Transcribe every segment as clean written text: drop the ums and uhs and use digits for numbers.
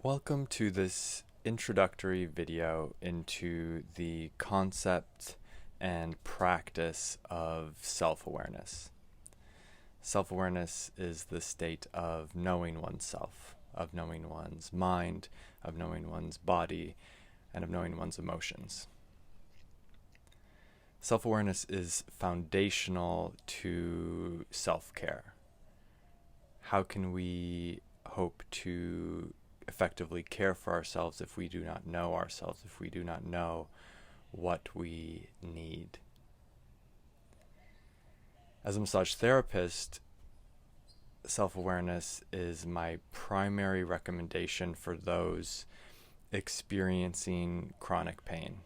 Welcome to this introductory video into the concept and practice of self-awareness. Self-awareness is the state of knowing oneself, of knowing one's mind, of knowing one's body, and of knowing one's emotions. Self-awareness is foundational to self-care. How can we hope to effectively care for ourselves if we do not know ourselves, if we do not know what we need? As a massage therapist, self-awareness is my primary recommendation for those experiencing chronic pain,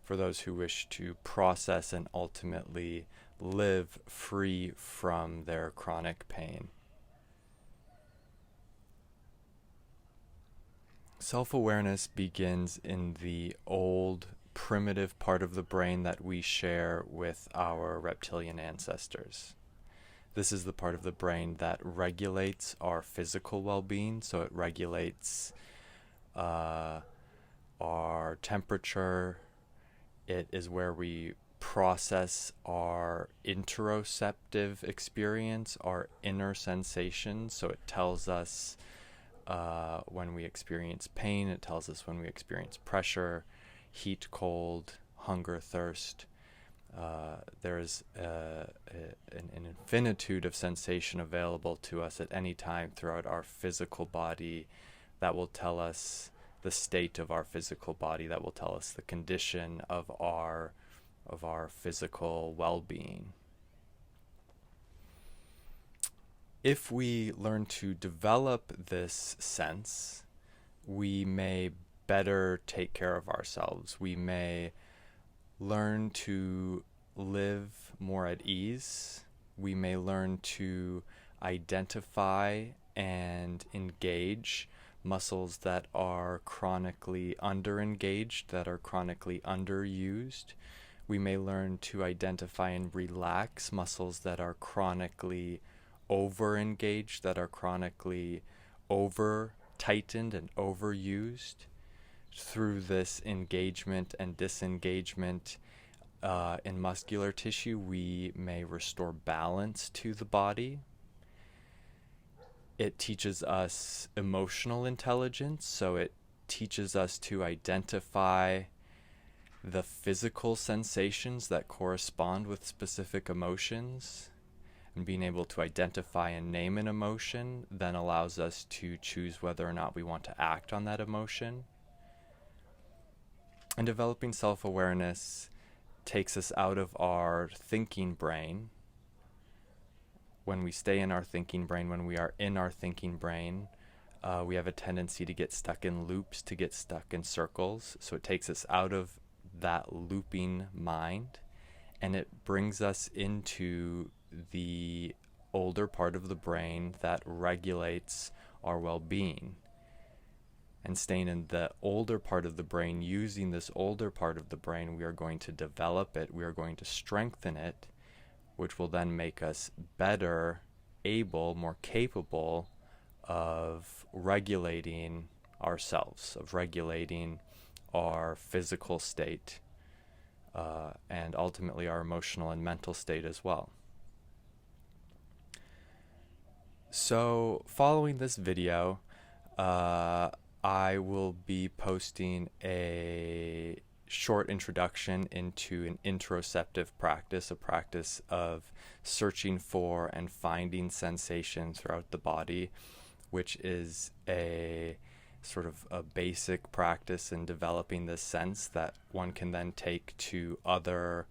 for those who wish to process and ultimately live free from their chronic pain. Self-awareness begins in the old, primitive part of the brain that we share with our reptilian ancestors. This is the part of the brain that regulates our physical well-being, so it regulates our temperature. It is where we process our interoceptive experience, our inner sensations, so it tells us when we experience pain, it tells us when we experience pressure, heat, cold, hunger, thirst. There's an infinitude of sensation available to us at any time throughout our physical body that will tell us the state of our physical body, that will tell us the condition of our physical well-being. If we learn to develop this sense, we may better take care of ourselves. We may learn to live more at ease. We may learn to identify and engage muscles that are chronically underengaged, that are chronically underused. We may learn to identify and relax muscles that are chronically over-engaged, that are chronically over-tightened and overused. Through this engagement and disengagement in muscular tissue, we may restore balance to the body. It teaches us emotional intelligence, so it teaches us to identify the physical sensations that correspond with specific emotions. And being able to identify and name an emotion then allows us to choose whether or not we want to act on that emotion. And developing self-awareness takes us out of our thinking brain. When we stay in our thinking brain, when we are in our thinking brain, we have a tendency to get stuck in loops, to get stuck in circles. So it takes us out of that looping mind, and it brings us into the older part of the brain that regulates our well-being. And staying in the older part of the brain, using this older part of the brain, we are going to develop it, we are going to strengthen it, which will then make us better able, more capable of regulating ourselves, of regulating our physical state, and ultimately our emotional and mental state as well. So following this video, I will be posting a short introduction into an interoceptive practice, a practice of searching for and finding sensation throughout the body, which is a sort of a basic practice in developing this sense that one can then take to other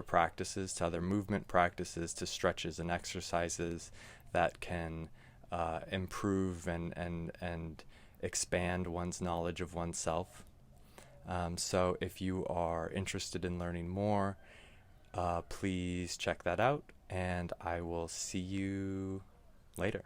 practices, to other movement practices, to stretches and exercises that can improve and expand one's knowledge of oneself. So if you are interested in learning more, please check that out, and I will see you later.